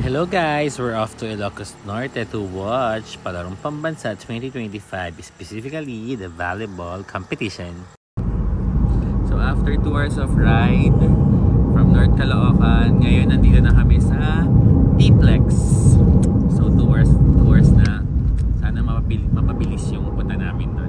Hello guys! We're off to Ilocos Norte to watch Palarong Pambansa 2025, specifically the volleyball competition. So after 2 hours of ride from North Caloocan, ngayon nandito na kami sa T-Plex. So 2 hours na. Sana mapabilis yung punta namin doon.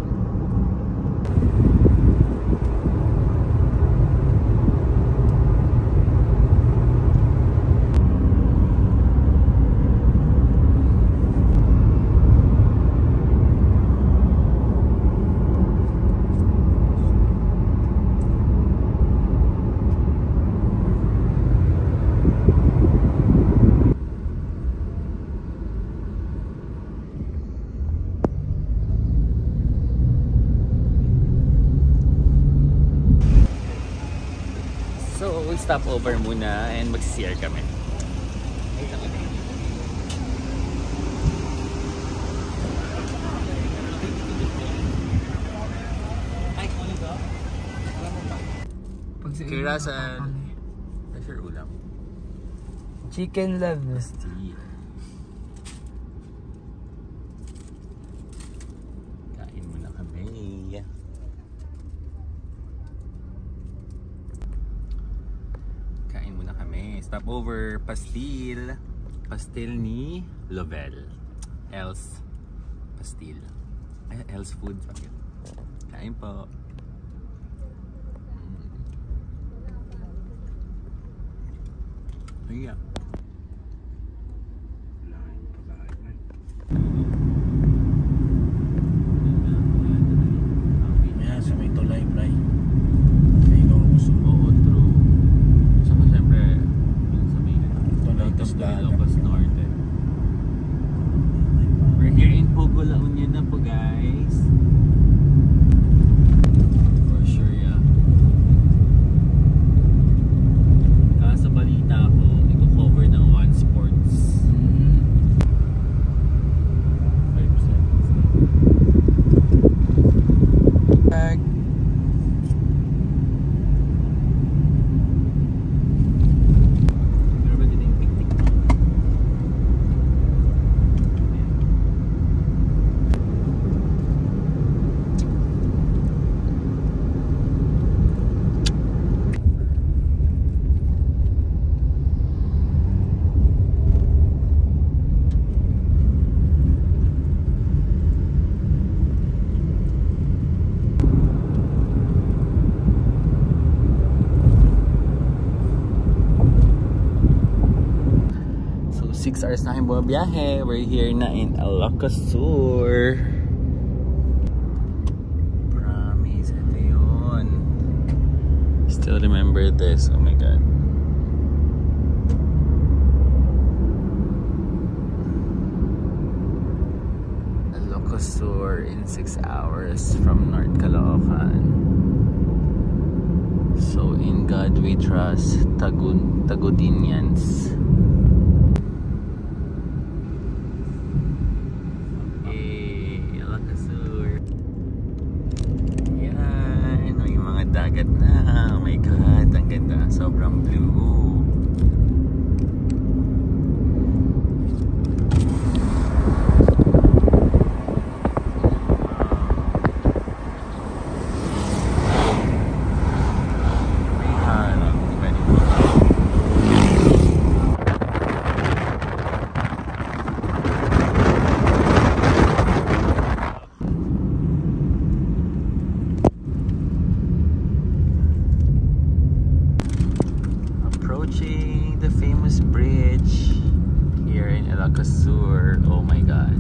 So, we'll stop over muna and mag-CR kami. Kirasan. Pressure ulam. Chicken love. Kain muna kami. Stop over Pastil ni Lovell. Else Pastil. Else Foods. Kain po. Yeah. Yan, sa may tulay, bray. Ilocos Norte. We're here in Pugo, La Union na po guys. For sure, yeah. Sa balita ko, i-cover ng One Sports. 5 seconds na. So 6 hours na kayong bumabiyahe. We're here na in Ilocos Sur. Promise, ito yun. Still remember this. Oh my god. Ilocos Sur in 6 hours from North Caloocan. So in God we trust. Tagudinians. Dagat na. Oh my god, ang ganda. Sobrang blue. Approaching the famous bridge here in Ilocos Sur. Oh my god.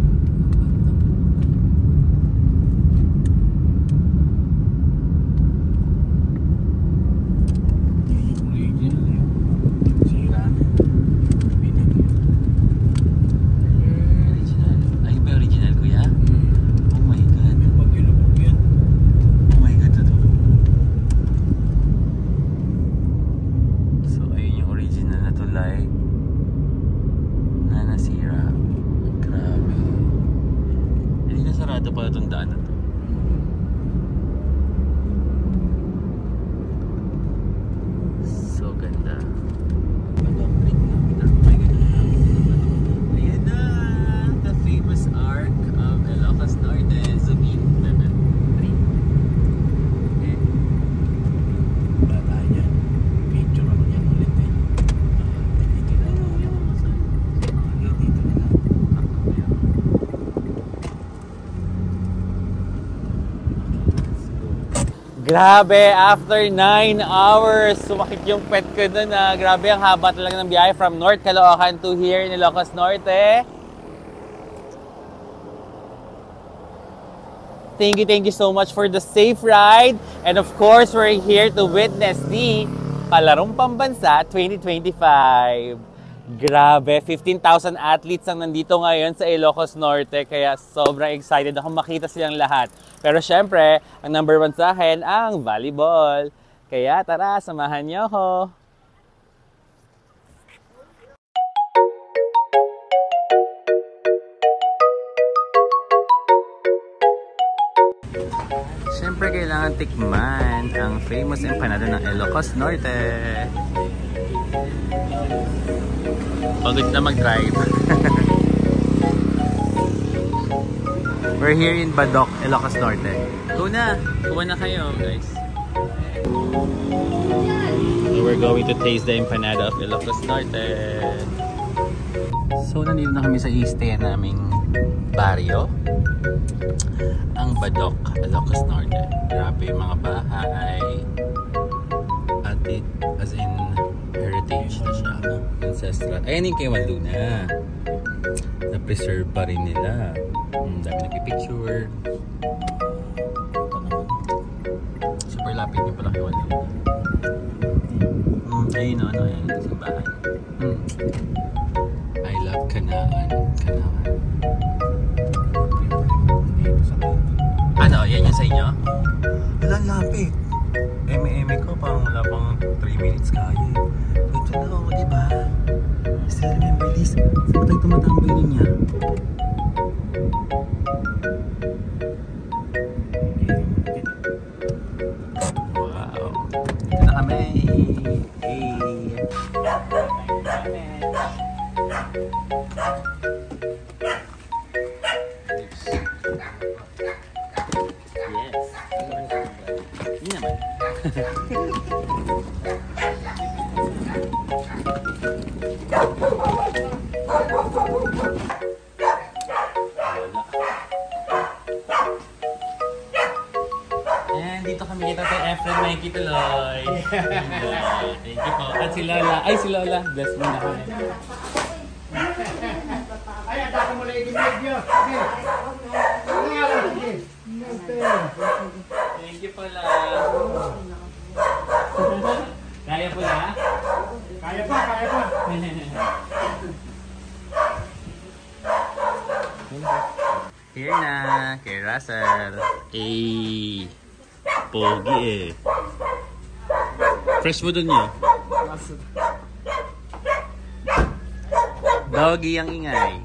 Sarado pala itong daan na to. So ganda. Grabe, after 9 hours, sumakit yung pet ko dun na. Grabe, ang haba talaga ng biyahe from North Caloocan to here in Ilocos Norte. Thank you so much for the safe ride. And of course, we're here to witness the Palarong Pambansa 2025. Grabe, 15,000 athletes ang nandito ngayon sa Ilocos Norte, kaya sobrang excited ako makita silang lahat. Pero syempre, ang number 1 sa akin, ang volleyball. Kaya tara, samahan niyo ako. Syempre, kailangan tikman ang famous empanada ng Ilocos Norte. Pagod na mag-drive. We're here in Badoc, Ilocos Norte. Go na! Kuha na kayo, guys. So we're going to taste the empanada of Ilocos Norte. So nandito na kami sa i-stay naming barrio. Ang Badoc, Ilocos Norte. Grabe yung mga bahay. As in heritage na siya, ancestral. Ayan yung kay Luna. Na-preserve pa rin nila. Dami nagpipicture. Super lapit yung pala kay Luna. Ayun ano, ayun yung simbahan. I love Canaan. Ano, yan yung sa inyo? Walang lapit. Eme ko, parang wala pang 3 minutes kaya eh. Ito na ako, diba? Still remember this? Saan tayo tumatambay niya? Wow! Ito na kami! Hey! And dito kami kita kay Efren Mikey Tuloy. Thank you po. At si Lola. Ay, si Lola. Bless mo na kami. Ay, atake mo lang i-video. Thank you po, La. Kaya po, La? Kaya pa. Here na, kay Russell. Pogi eh. Fresh mo dun niyo? Doggy ang ingay.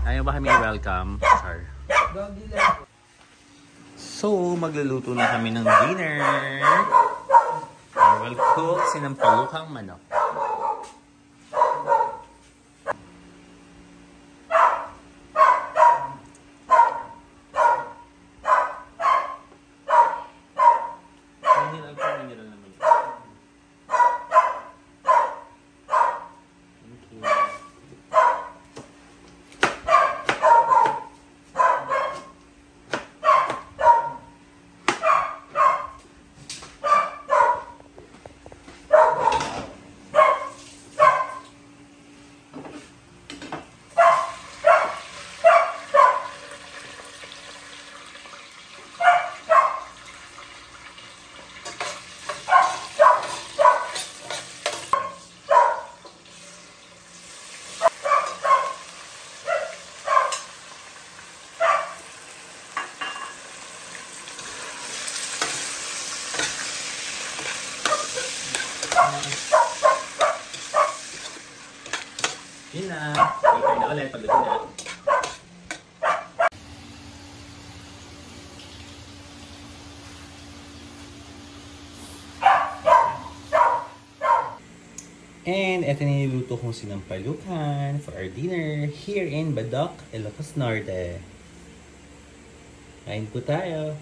Ayaw ba kami i-welcome? Char. So, magluluto na kami ng dinner. I will cook sinampalukang manok. Yun na. Later na ulit. Pagdating na. And eto na niluto kong sinampalukan for our dinner here in Badoc, Ilocos Norte. Kain po tayo.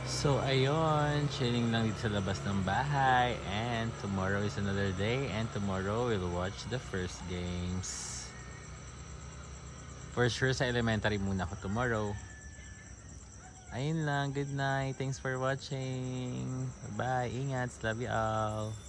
So ayun, chilling lang dito sa labas ng bahay, and tomorrow is another day, and tomorrow we'll watch the first games. For sure sa elementary muna ako tomorrow. Ayun lang. Good night. Thanks for watching. Bye. Ingat. Love you all.